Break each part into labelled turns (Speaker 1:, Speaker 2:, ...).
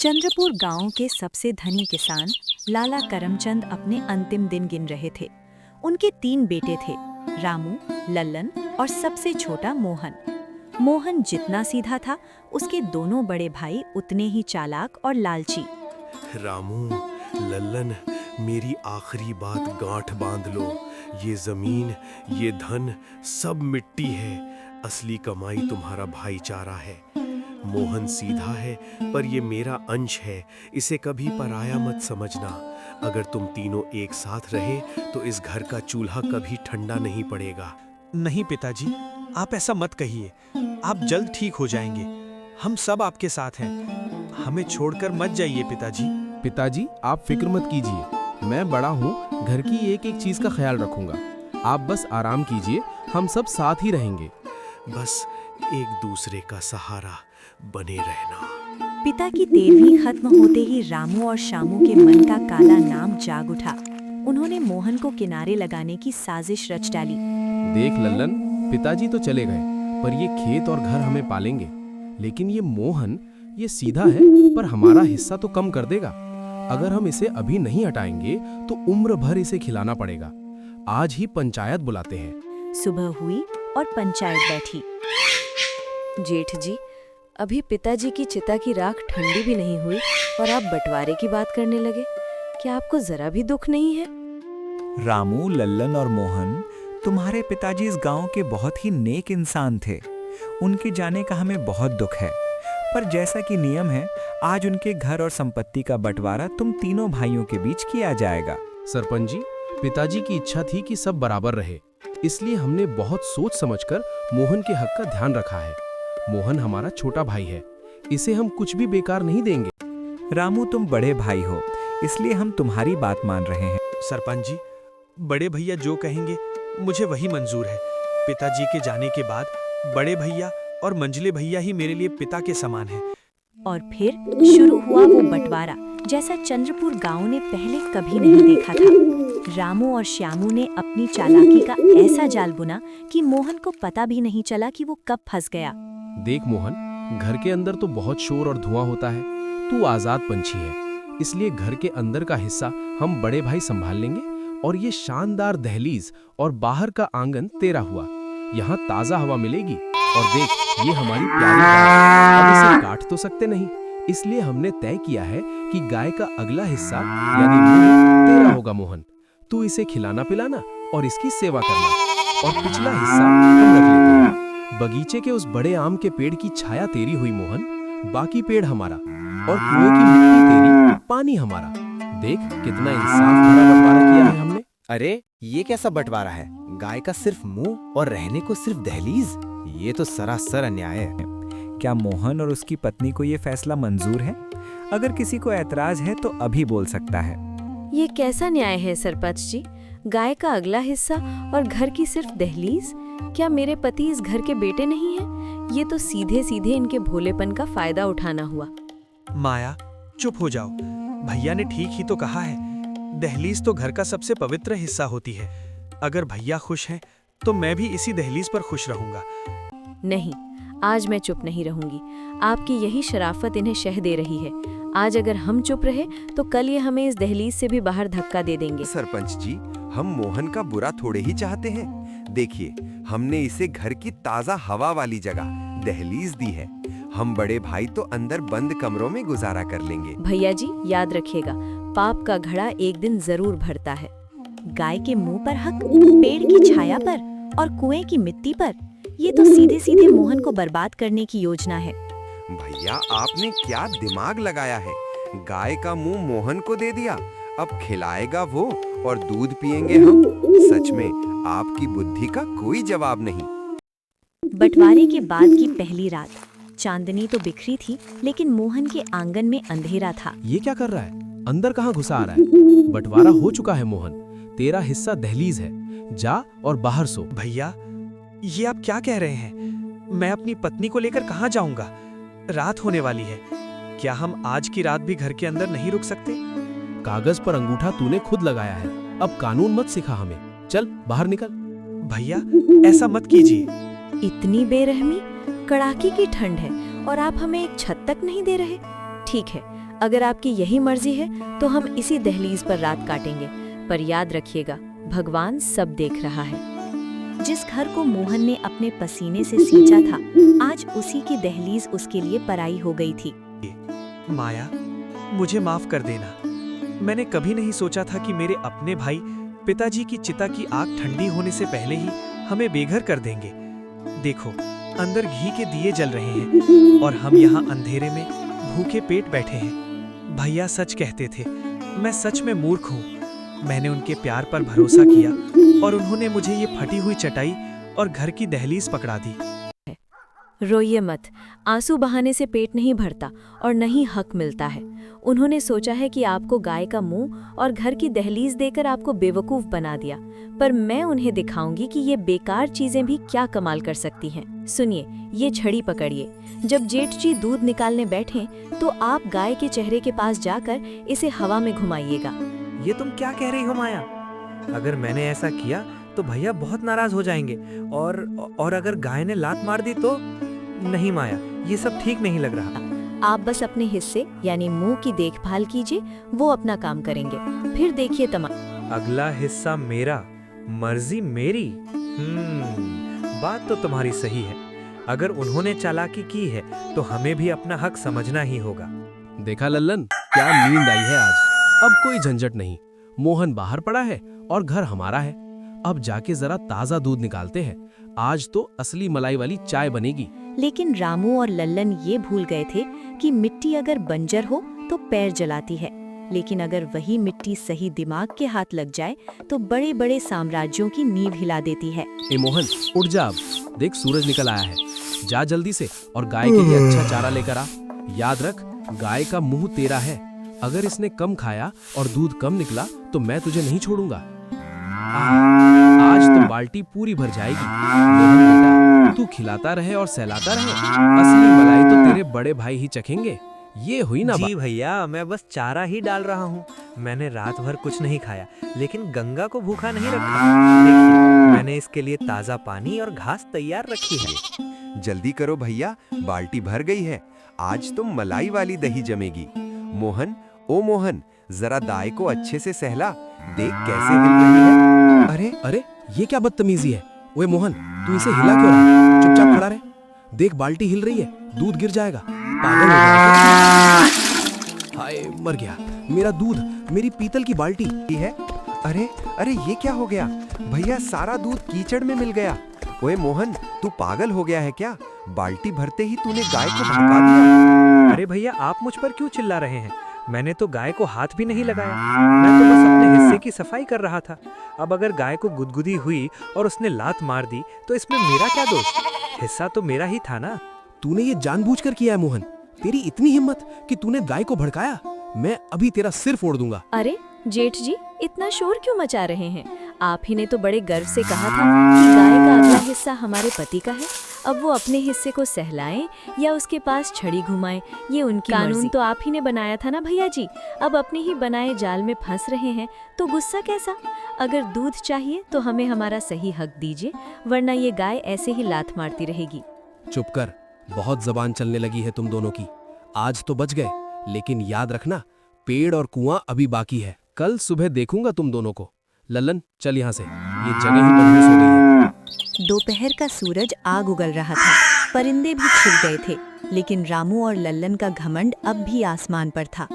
Speaker 1: चंद्रपुर गांव के सबसे धनी किसान लाला करमचंद अपने अंतिम दिन गिन रहे थे। उनके 3 बेटे थे, रामू, लल्लन और सबसे छोटा मोहन। मोहन जितना सीधा था, उसके दोनों बड़े भाई उतने ही चालाक और लालची।
Speaker 2: रामू, लल्लन, मेरी आखिरी बात गांठ बांध लो। ये जमीन, ये धन सब मिट्टी है। असली कमाई तुम्हारा भाईचारा है। मोहन सीधा है, पर ये मेरा अंश है। इसे कभी पराया मत समझना। अगर तुम तीनों एक साथ रहे तो इस घर का चूल्हा कभी ठंडा नहीं पड़ेगा।
Speaker 3: नहीं पिताजी, आप ऐसा मत कहिए। आप जल्द ठीक हो जाएंगे। हम सब आपके साथ हैं। हमें छोड़कर मत जाइए पिताजी।
Speaker 4: पिताजी, आप फिक्र मत कीजिए। मैं बड़ा हूँ, घर की एक एक चीज का ख्याल रखूंगा। आप बस आराम कीजिए, हम सब साथ ही रहेंगे।
Speaker 2: बस एक दूसरे का सहारा बने रहना।
Speaker 1: पिता की 13वीं खत्म होते ही रामू और शामू के मन का काला नाम जाग उठा। उन्होंने मोहन को किनारे लगाने की साजिश रच डाली।
Speaker 4: देख लल्लन, पिताजी तो चले गए, पर ये खेत और घर हमें पालेंगे। लेकिन ये मोहन, ये सीधा है, पर हमारा हिस्सा तो कम कर देगा। अगर हम इसे अभी नहीं हटाएंगे तो उम्र भर इसे खिलाना पड़ेगा। आज ही पंचायत बुलाते हैं।
Speaker 1: सुबह हुई और पंचायत बैठी।
Speaker 5: जेठ जी, अभी पिताजी की चिता की राख ठंडी भी नहीं हुई और आप बंटवारे की बात करने लगे। क्या आपको जरा भी दुख नहीं है?
Speaker 6: रामू, लल्लन और मोहन, तुम्हारे पिताजी इस गांव के बहुत ही नेक इंसान थे। उनके जाने का हमें बहुत दुख है, पर जैसा कि नियम है, आज उनके घर और संपत्ति का बंटवारा तुम तीनों भाइयों के बीच किया जाएगा।
Speaker 4: सरपंच जी, पिताजी की इच्छा थी कि सब बराबर रहे, इसलिए हमने बहुत सोच समझकर मोहन के हक का ध्यान रखा है। मोहन हमारा छोटा भाई है, इसे हम कुछ भी बेकार नहीं देंगे।
Speaker 6: रामू, तुम बड़े भाई हो, इसलिए हम तुम्हारी बात मान रहे हैं।
Speaker 3: सरपंच जी, बड़े भैया जो कहेंगे मुझे वही मंजूर है। पिताजी के जाने के बाद बड़े भैया और मंझले भैया ही मेरे लिए पिता के समान हैं।
Speaker 1: और फिर शुरू हुआ वो बंटवारा, जैसा चंद्रपुर गांव ने पहले कभी नहीं देखा था। रामू और श्यामू ने अपनी चालाकी का ऐसा जाल बुना कि मोहन को पता भी नहीं चला कि वो कब फंस गया।
Speaker 4: देख मोहन, घर के अंदर तो बहुत शोर और धुआं होता है। तू आजाद पंछी है, इसलिए घर के अंदर का हिस्सा हम बड़े भाई संभाल लेंगे। और ये शानदार दहलीज और बाहर का आंगन तेरा हुआ। यहाँ ताजा हवा मिलेगी। और देख, ये हमारी प्यारी गाय, अब इसे काट तो सकते नहीं, इसलिए हमने तय किया है कि गाय का अगला हिस्सा यानी दूध तेरा होगा। मोहन, तू इसे खिलाना पिलाना और इसकी सेवा करना, और पिछला हिस्सा हम रख लेते हैं। बगीचे के उस बड़े आम के पेड़ की छाया तेरी हुई मोहन, बाकी पेड़ हमारा, और कुएं की मिट्टी तेरी, पानी हमारा। देख, कितना इंसाफ भरा बंटवारा किया है हमने।
Speaker 7: अरे, ये कैसा बंटवारा है? गाय का सिर्फ मुंह और रहने को सिर्फ दहलीज? ये तो सरासर अन्याय है।
Speaker 6: क्या मोहन और उसकी पत्नी को ये फैसला मंजूर है? अगर किसी को ऐतराज है तो अभी बोल सकता है।
Speaker 5: ये कैसा न्याय है सरपंच जी? गाय का अगला हिस्सा और घर की सिर्फ दहलीज? क्या मेरे पति इस घर के बेटे नहीं हैं? ये तो सीधे सीधे इनके भोलेपन का फायदा उठाना हुआ।
Speaker 3: माया, चुप हो जाओ। भैया ने ठीक ही तो कहा है। दहलीज तो घर का सबसे पवित्र हिस्सा होती है। अगर भैया खुश हैं तो मैं भी इसी दहलीज पर खुश रहूंगा।
Speaker 5: नहीं, आज मैं चुप नहीं रहूंगी। आपकी यही शराफत इन्हें शह दे रही है। आज अगर हम चुप रहे तो कल ये हमें इस दहलीज से भी बाहर धक्का दे देंगे।
Speaker 8: सरपंच जी, हम मोहन का बुरा थोड़े ही चाहते हैं। देखिए, हमने इसे घर की ताजा हवा वाली जगह दहलीज दी है। हम बड़े भाई तो अंदर बंद कमरों में गुजारा कर लेंगे।
Speaker 5: भैया जी, याद रखिएगा, पाप का घड़ा एक दिन जरूर भरता है।
Speaker 1: गाय के मुंह पर हक, पेड़ की छाया पर और कुएं की मिट्टी पर, ये तो सीधे सीधे मोहन को बर्बाद करने की योजना है।
Speaker 8: भैया, आपने क्या दिमाग लगाया है? गाय का मुंह मोहन को दे दिया, अब खिलाएगा वो और दूध पिएंगे हम। सच में आपकी बुद्धि का कोई जवाब नहीं।
Speaker 1: बंटवारे के बाद की पहली रात, चांदनी तो बिखरी थी, लेकिन मोहन के आंगन में अंधेरा था।
Speaker 4: ये क्या कर रहा है? अंदर कहाँ घुसा आ रहा है? बंटवारा हो चुका है मोहन, तेरा हिस्सा दहलीज है। जा और बाहर सो।
Speaker 3: भैया, ये आप क्या कह रहे हैं? मैं अपनी पत्नी को लेकर कहाँ जाऊंगा? रात होने वाली है। क्या हम आज की रात भी घर के अंदर नहीं रुक सकते?
Speaker 4: कागज पर अंगूठा तूने खुद लगाया है, अब कानून मत सिखा हमें। चल बाहर निकल।
Speaker 3: भैया, ऐसा मत कीजिए।
Speaker 5: इतनी बेरहमी? कड़ाके की ठंड है और आप हमें एक छत तक नहीं दे रहे। ठीक है, अगर आपकी यही मर्जी है तो हम इसी दहलीज पर रात काटेंगे, पर याद रखिएगा भगवान सब देख रहा है।
Speaker 1: जिस घर को मोहन ने अपने पसीने से सींचा था, आज उसी की दहलीज उसके लिए पराई हो गई थी।
Speaker 3: माया, मुझे माफ कर देना। मैंने कभी नहीं सोचा था कि मेरे अपने भाई पिताजी की चिता की आग ठंडी होने से पहले ही हमें बेघर कर देंगे। देखो, अंदर घी के दिए जल रहे हैं और हम यहाँ अंधेरे में भूखे पेट बैठे हैं। भैया सच कहते थे, मैं सच में मूर्ख हूँ। मैंने उनके प्यार पर भरोसा किया और उन्होंने मुझे ये फटी हुई चटाई और घर की दहलीज पकड़ा दी।
Speaker 5: रोइए मत, आंसू बहाने से पेट नहीं भरता और न ही हक मिलता है। उन्होंने सोचा है कि आपको गाय का मुंह और घर की दहलीज देकर आपको बेवकूफ बना दिया, पर मैं उन्हें दिखाऊंगी कि ये बेकार चीजें भी क्या कमाल कर सकती हैं। सुनिए, ये छड़ी पकड़िए। जब जेठ जी दूध निकालने बैठें तो आप गाय के चेहरे के पास जाकर इसे हवा में घुमाइएगा।
Speaker 6: ये तुम क्या कह रही हो माया? अगर मैंने ऐसा किया तो भैया बहुत नाराज हो जाएंगे और अगर गाय ने लात मार दी तो? नहीं माया, ये सब ठीक नहीं लग रहा।
Speaker 1: आप बस अपने हिस्से यानी मुंह की देखभाल कीजिए, वो अपना काम करेंगे, फिर देखिए
Speaker 6: अगला हिस्सा मेरा, मर्जी मेरी। बात तो तुम्हारी सही है। अगर उन्होंने चालाकी की है तो हमें भी अपना हक समझना ही होगा।
Speaker 4: देखा लल्लन, क्या नींद आई है आज। अब कोई झंझट नहीं। मोहन बाहर पड़ा है और घर हमारा है। अब जाके जरा ताजा दूध निकालते हैं। आज तो असली मलाई वाली चाय बनेगी।
Speaker 1: लेकिन रामू और लल्लन ये भूल गए थे कि मिट्टी अगर बंजर हो तो पैर जलाती है, लेकिन अगर वही मिट्टी सही दिमाग के हाथ लग जाए तो बड़े बड़े साम्राज्यों की नींव हिला देती है।
Speaker 4: ए मोहन, उठ जा अब। देख, सूरज निकल आया है। जा जल्दी से और गाय के लिए अच्छा चारा लेकर आ। याद रख, गाय का मुंह तेरा है। अगर इसने कम खाया और दूध कम निकला तो मैं तुझे नहीं छोड़ूंगा। आज तो बाल्टी पूरी भर जाएगी। मोहन बेटा, तू खिलाता रहे और सहलाता रहे। असली मलाई तो तेरे बड़े भाई ही चखेंगे। ये हुई ना
Speaker 6: जी भैया, मैं बस चारा ही डाल रहा हूँ। मैंने रात भर कुछ नहीं खाया, लेकिन गंगा को भूखा नहीं रखा। देखिए, मैंने इसके लिए ताजा पानी और घास तैयार रखी है।
Speaker 8: जल्दी करो भैया, बाल्टी भर गई है। आज तो मलाई वाली दही जमेगी। मोहन, ओ मोहन, जरा दाई को अच्छे से सहला। देख कैसे हिल रही है। अरे
Speaker 4: अरे, ये क्या बदतमीजी है। ओए मोहन, तू इसे हिला क्यों रहा है? चुपचाप खड़ा रहे। देख, बाल्टी हिल रही है, दूध गिर जाएगा। पागल हो गया। हाय, मर गया मेरा दूध, मेरी पीतल की बाल्टी
Speaker 8: है। अरे अरे, ये क्या हो गया भैया? सारा दूध कीचड़ में मिल गया। ओए मोहन, तू पागल हो गया है क्या? बाल्टी भरते ही तूने गाय को भड़का दिया।
Speaker 6: अरे भैया, आप मुझ पर क्यों चिल्ला रहे हैं? मैंने तो गाय को हाथ भी नहीं लगाया। मैं तो बस अपने हिस्से की सफाई कर रहा था। अब अगर गाय को गुदगुदी हुई और उसने लात मार दी तो इसमें मेरा क्या दोष? हिस्सा तो मेरा ही था ना।
Speaker 4: तूने ये जानबूझकर किया है मोहन। तेरी इतनी हिम्मत कि तूने गाय को भड़काया। मैं अभी तेरा सिर फोड़ दूंगा।
Speaker 5: अरे जेठ जी, इतना शोर क्यों मचा रहे हैं? आप ही ने तो बड़े गर्व से कहा था कि गाय का अगला हिस्सा हमारे पति का है। अब वो अपने हिस्से को सहलाएं या उसके पास छड़ी घुमाएं, ये उनकी कानून मर्जी। तो आप ही ने बनाया था ना भैया जी। अब अपने ही बनाए जाल में फंस रहे हैं तो गुस्सा कैसा? अगर दूध चाहिए तो हमें हमारा सही हक दीजिए, वरना ये गाय ऐसे ही लात मारती रहेगी।
Speaker 4: चुप कर, बहुत जबान चलने लगी है तुम दोनों की। आज तो बच गए, लेकिन याद रखना, पेड़ और कुआं अभी बाकी है। कल सुबह देखूंगा तुम दोनों को। लल्लन, चल यहाँ से, ये जगह ही बदबू हो गई है।
Speaker 1: दोपहर का सूरज आग उगल रहा था, परिंदे भी छिप गए थे, लेकिन रामू और लल्लन का घमंड अब भी आसमान पर था।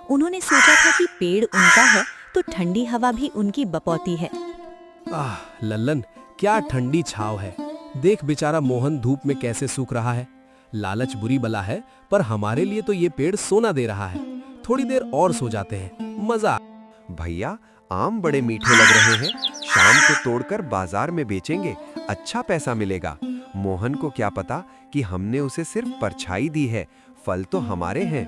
Speaker 1: उन्होंने सोचा था कि पेड़ उनका है तो ठंडी हवा भी उनकी बपौती है।
Speaker 4: लल्लन, क्या ठंडी छाव है। देख बेचारा मोहन धूप में कैसे सूख रहा है। लालच बुरी बला है, पर हमारे लिए तो ये पेड़ सोना दे रहा है। थोड़ी देर और सो जाते हैं, मजा।
Speaker 8: भैया, आम बड़े मीठे लग रहे हैं। शाम को तोड़कर बाजार में बेचेंगे, अच्छा पैसा मिलेगा। मोहन को क्या पता कि हमने उसे सिर्फ परछाई दी है, फल तो हमारे हैं।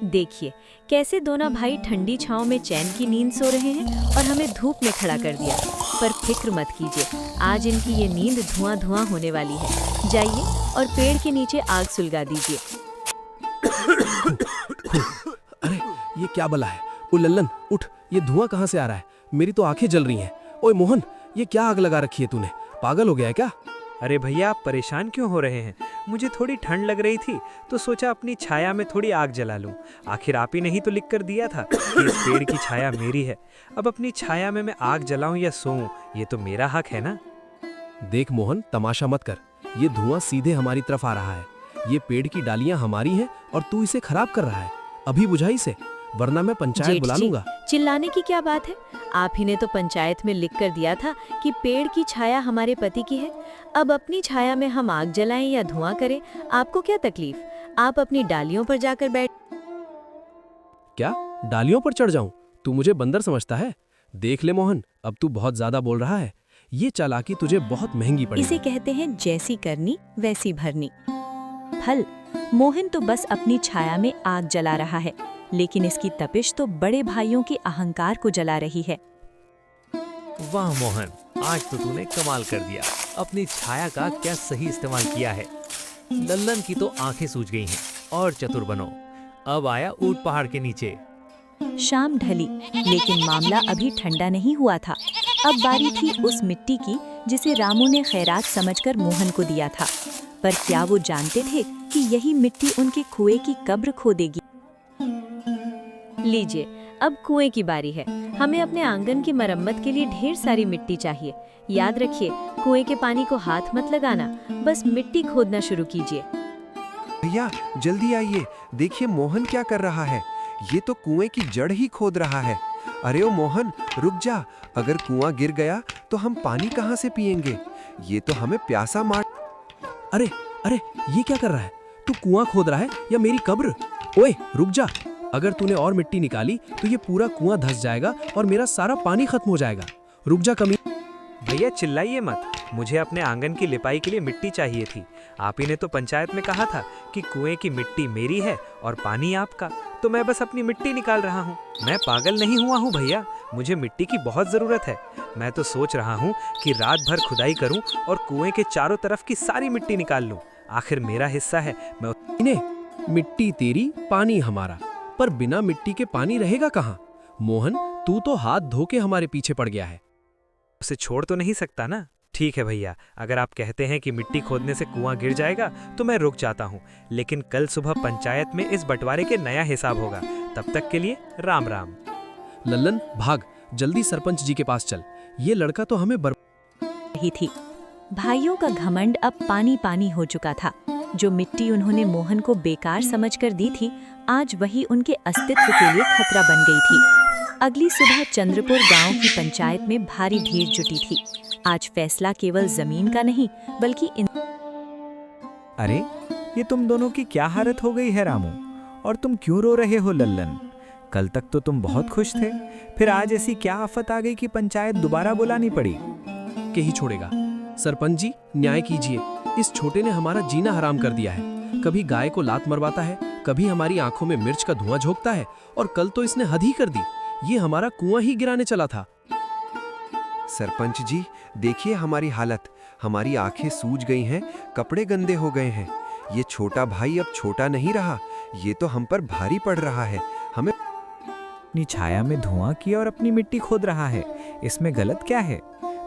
Speaker 5: देखिए कैसे दोनों भाई ठंडी छांव में चैन की नींद सो रहे हैं और हमें धूप में खड़ा कर दिया। पर फिक्र मत कीजिए, आज इनकी ये नींद धुआं धुआं होने वाली है। जाइए और पेड़ के नीचे आग सुलगा दीजिए।
Speaker 4: अरे ये क्या बला है? ओ लल्लन, उठ, ये धुआं कहाँ से आ रहा है? मेरी तो आंखें जल रही हैं। ओए मोहन, ये क्या आग लगा रखी है तूने? पागल हो गया है क्या?
Speaker 3: अरे भैया, आप परेशान क्यों हो रहे हैं? मुझे थोड़ी ठंड लग रही थी तो सोचा अपनी छाया में थोड़ी आग जला लूं। आखिर आप ही ने ही तो लिख कर दिया था कि इस पेड़ की छाया मेरी है। अब अपनी छाया में मैं आग जलाऊं या सोऊं, ये तो मेरा हक है ना।
Speaker 4: देख मोहन, तमाशा मत कर। ये धुआं सीधे हमारी तरफ आ रहा है। ये पेड़ की डालियां हमारी हैं और तू इसे खराब कर रहा है। अभी बुझा इसे, वरना मैं पंचायत
Speaker 5: जेठ
Speaker 4: बुला
Speaker 5: जी,
Speaker 4: लूंगा।
Speaker 5: चिल्लाने की क्या बात है? आप ही ने तो पंचायत में लिख कर दिया था कि पेड़ की छाया हमारे पति की है। अब अपनी छाया में हम आग जलाएं या धुआं करें, आपको क्या तकलीफ? आप अपनी डालियों पर जाकर बैठ।
Speaker 4: क्या डालियों पर चढ़ जाऊं? तू मुझे बंदर समझता है? देख ले मोहन, अब तू बहुत ज्यादा बोल रहा है। ये चालाकी तुझे बहुत महंगी पड़ेगी।
Speaker 1: इसे कहते हैं जैसी करनी वैसी भरनी। फल, मोहन तो बस अपनी छाया में आग जला रहा है, लेकिन इसकी तपिश तो बड़े भाइयों के अहंकार को जला रही है।
Speaker 3: वाह मोहन, आज तो तूने कमाल कर दिया। अपनी छाया का क्या सही इस्तेमाल किया है। लल्लन की तो आंखें सूज गई हैं। और चतुर बनो। अब आया ऊंट पहाड़ के नीचे।
Speaker 1: शाम ढली, लेकिन मामला अभी ठंडा नहीं हुआ था। अब बारी थी उस मिट्टी की जिसे रामू ने खैरात समझकर मोहन को दिया था। पर क्या वो जानते थे कि यही मिट्टी उनके कुएं की कब्र खोदेगी?
Speaker 5: लीजिए, अब कुएं की बारी है। हमें अपने आंगन की मरम्मत के लिए ढेर सारी मिट्टी चाहिए। याद रखिए, कुएं के पानी को हाथ मत लगाना, बस मिट्टी खोदना शुरू कीजिए।
Speaker 8: भैया जल्दी आइए, देखिए मोहन क्या कर रहा है। ये तो कुएं की जड़ ही खोद रहा है। अरे ओ मोहन, रुक जा। अगर कुआं गिर गया तो हम पानी कहाँ से पिएंगे? ये तो हमें प्यासा मार।
Speaker 4: अरे अरे, ये क्या कर रहा है? तू कुआं खोद रहा है या मेरी कब्र? ओए रुक जा। अगर तूने और मिट्टी निकाली तो ये पूरा कुआं धंस जाएगा और मेरा सारा पानी खत्म हो जाएगा। रुक जा कमी।
Speaker 3: भैया चिल्लाइए मत, मुझे अपने आंगन की लिपाई के लिए मिट्टी चाहिए थी। आप ही ने तो पंचायत में कहा था कि कुएं की मिट्टी मेरी है और पानी आपका, तो मैं बस अपनी मिट्टी निकाल रहा हूँ। मैं पागल नहीं हुआ हूँ भैया, मुझे मिट्टी की बहुत जरूरत है। मैं तो सोच रहा हूँ कि रात भर खुदाई करूँ और कुएं के चारों तरफ की सारी मिट्टी निकाल लूँ। आखिर मेरा हिस्सा है। मैं
Speaker 4: इन्हें मिट्टी तेरी, पानी हमारा, पर बिना मिट्टी के पानी रहेगा कहाँ? मोहन, तू तो हाथ धो के हमारे पीछे पड़ गया है।
Speaker 3: उसे छोड़ तो नहीं सकता ना। ठीक है भैया, अगर आप कहते हैं कि मिट्टी खोदने से कुआं गिर जाएगा तो मैं रुक जाता हूँ, लेकिन कल सुबह पंचायत में इस बंटवारे के नया हिसाब होगा। तब तक के लिए राम राम।
Speaker 4: लल्लन भाग, जल्दी सरपंच जी के पास चल। ये लड़का तो हमें
Speaker 1: रही थी। भाइयों का घमंड अब पानी पानी हो चुका था। जो मिट्टी उन्होंने मोहन को बेकार समझकर दी थी, आज वही उनके अस्तित्व के लिए खतरा बन गई थी। अगली सुबह चंद्रपुर गांव की पंचायत में भारी भीड़ जुटी थी। आज फैसला केवल जमीन का नहीं, बल्कि
Speaker 6: अरे, ये तुम दोनों की क्या हालत हो गई है रामू? और तुम क्यों रो रहे हो लल्लन? कल तक तो तुम बहुत खुश थे, फिर आज ऐसी क्या आफत आ गई कि पंचायत दोबारा बुलानी पड़ी?
Speaker 4: के ही छोड़ेगा। सरपंच जी, न्याय कीजिए। इस छोटे ने हमारा जीना हराम कर दिया है। कभी गाय को लात मरवाता है, कभी हमारी आंखों में मिर्च का धुआं झोंकता है, और कल तो इसने हद ही कर दी। ये हमारा कुआं ही गिराने चला था।
Speaker 8: सरपंच जी, देखिए हमारी हालत। हमारी आंखें सूज गई हैं, कपड़े गंदे हो गए हैं। ये छोटा भाई अब छोटा नहीं रहा, ये तो हम पर भारी पड़ रहा है। हमें
Speaker 6: अपनी छाया में धुआं किया और अपनी मिट्टी खोद रहा है, इसमें गलत क्या है?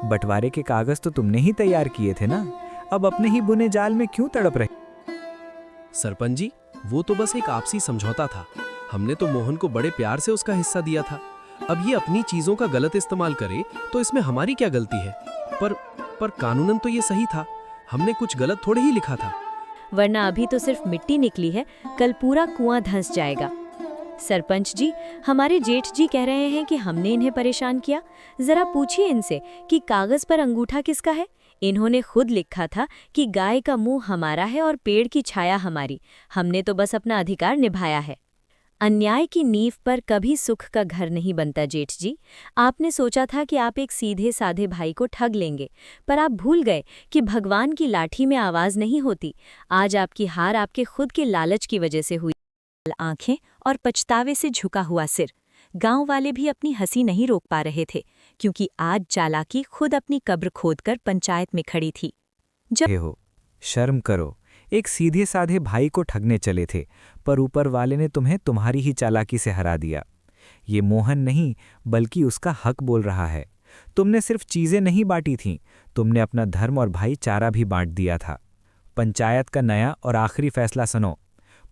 Speaker 6: बंटवारे के कागज तो तुमने ही तैयार किए थे ना, अब अपने ही बुने जाल में क्यों तड़प रहे?
Speaker 4: सरपंच जी, वो तो बस एक आपसी समझौता था। हमने तो मोहन को बड़े प्यार से उसका हिस्सा दिया था। अब ये अपनी चीजों का गलत इस्तेमाल करे तो इसमें हमारी क्या गलती है? पर कानूनन तो ये सही था। हमने कुछ गलत थोड़े ही लिखा था।
Speaker 5: वरना अभी तो सिर्फ मिट्टी निकली है, कल पूरा कुआं धंस जाएगा। सरपंच जी, हमारे जेठ जी कह रहे हैं कि हमने इन्हें परेशान किया। जरा पूछिए इनसे कि कागज पर अंगूठा किसका है। इन्होंने खुद लिखा था कि गाय का मुंह हमारा है और पेड़ की छाया हमारी। हमने तो बस अपना अधिकार निभाया है। अन्याय की नींव पर कभी सुख का घर नहीं बनता जेठ जी। आपने सोचा था कि आप एक सीधे साधे भाई को ठग लेंगे, पर आप भूल गए कि भगवान की लाठी में आवाज नहीं होती। आज आपकी हार आपके खुद के लालच की वजह से हुई।
Speaker 1: आंखें और पछतावे से झुका हुआ सिर। गांव वाले भी अपनी हंसी नहीं रोक पा रहे थे, क्योंकि आज चालाकी खुद अपनी कब्र खोदकर पंचायत में खड़ी थी।
Speaker 6: हो, शर्म करो। एक सीधे साधे भाई को ठगने चले थे, पर ऊपर वाले ने तुम्हें तुम्हारी ही चालाकी से हरा दिया। ये मोहन नहीं, बल्कि उसका हक बोल रहा है। तुमने सिर्फ चीजें नहीं बांटी थीं, तुमने अपना धर्म और भाईचारा भी बांट दिया था। पंचायत का नया और आखिरी फैसला सुनो।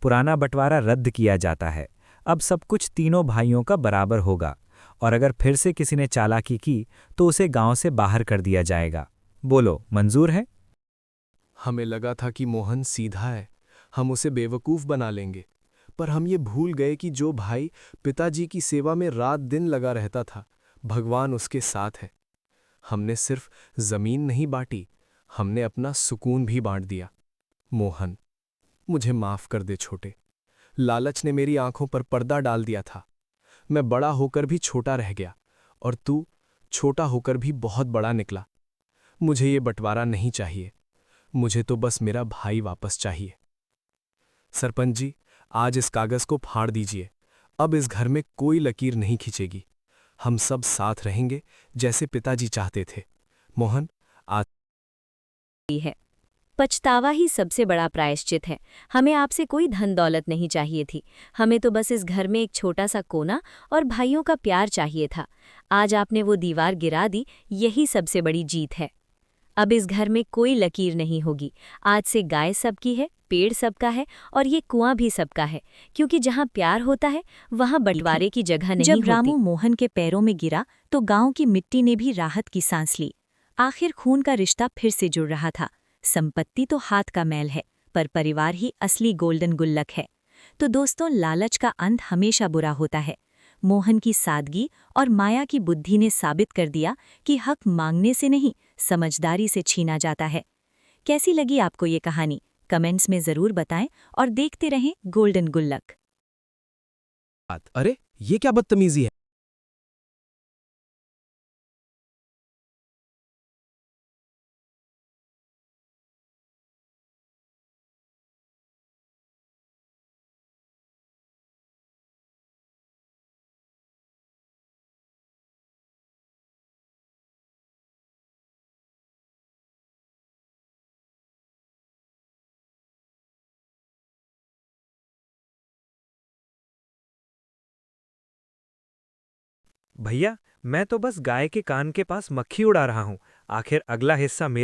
Speaker 6: पुराना बंटवारा रद्द किया जाता है। अब सब कुछ तीनों भाइयों का बराबर होगा, और अगर फिर से किसी ने चालाकी की तो उसे गांव से बाहर कर दिया जाएगा। बोलो, मंजूर है?
Speaker 4: हमें लगा था कि मोहन सीधा है, हम उसे बेवकूफ बना लेंगे, पर हम ये भूल गए कि जो भाई पिताजी की सेवा में रात दिन लगा रहता था, भगवान उसके साथ है। हमने सिर्फ जमीन नहीं बांटी, हमने अपना सुकून भी बांट दिया। मोहन, मुझे माफ कर दे छोटे। लालच ने मेरी आंखों पर पर्दा डाल दिया था। मैं बड़ा होकर भी छोटा रह गया, और तू छोटा होकर भी बहुत बड़ा निकला। मुझे ये बंटवारा नहीं चाहिए, मुझे तो बस मेरा भाई वापस चाहिए। सरपंच जी, आज इस कागज को फाड़ दीजिए। अब इस घर में कोई लकीर नहीं खींचेगी। हम सब साथ रहेंगे जैसे पिताजी चाहते थे। मोहन, आज
Speaker 5: है। पछतावा ही सबसे बड़ा प्रायश्चित है। हमें आपसे कोई धन दौलत नहीं चाहिए थी, हमें तो बस इस घर में एक छोटा सा कोना और भाइयों का प्यार चाहिए था। आज आपने वो दीवार गिरा दी, यही सबसे बड़ी जीत है। अब इस घर में कोई लकीर नहीं होगी। आज से गाय सबकी है, पेड़ सबका है और ये कुआं भी सबका है, क्योंकि जहाँ प्यार होता है वहाँ बंटवारे की जगह नहीं
Speaker 1: जब
Speaker 5: होती।
Speaker 1: रामू मोहन के पैरों में गिरा तो गांव की मिट्टी ने भी राहत की सांस ली। आखिर खून का रिश्ता फिर से जुड़ रहा था। संपत्ति तो हाथ का मैल है, पर परिवार ही असली गोल्डन गुल्लक है। तो दोस्तों, लालच का अंत हमेशा बुरा होता है। मोहन की सादगी और माया की बुद्धि ने साबित कर दिया कि हक मांगने से नहीं, समझदारी से छीना जाता है। कैसी लगी आपको ये कहानी? कमेंट्स में जरूर बताएं और देखते रहें गोल्डन गुल्लक।
Speaker 4: अरे, ये क्या बदतमीजी है?
Speaker 3: भैया, मैं तो बस गाय के कान के पास मक्खी उड़ा रहा हूँ। आखिर अगला हिस्सा मेरा